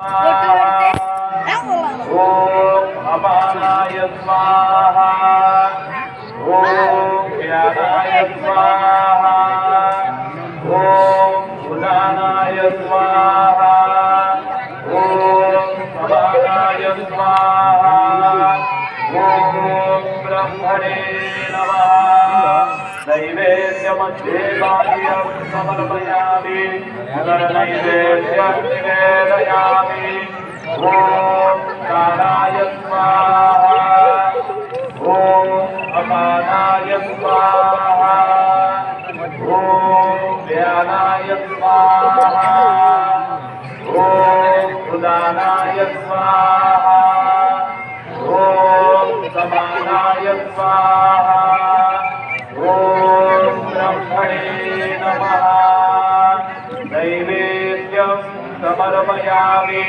ओम अपानाय स्वाहा ओम व्यानाय स्वाहा ओम उदानाय स्वाहा ओम अपानाय स्वाहा ओम ब्रह्मणे नमः नैवेद्यमध्ये बाह्यं समर्पयामि नैवेद्यं निवेदयामि ओम कालाय स्वाहा ओम अपानाय स्वाहा ओम व्यानाय स्वाहा ओम उदानाय स्वाहा ओम समानाय स्वाहा ओम ब्रह्मणे नमः नैवेद्यं समर्पयामि।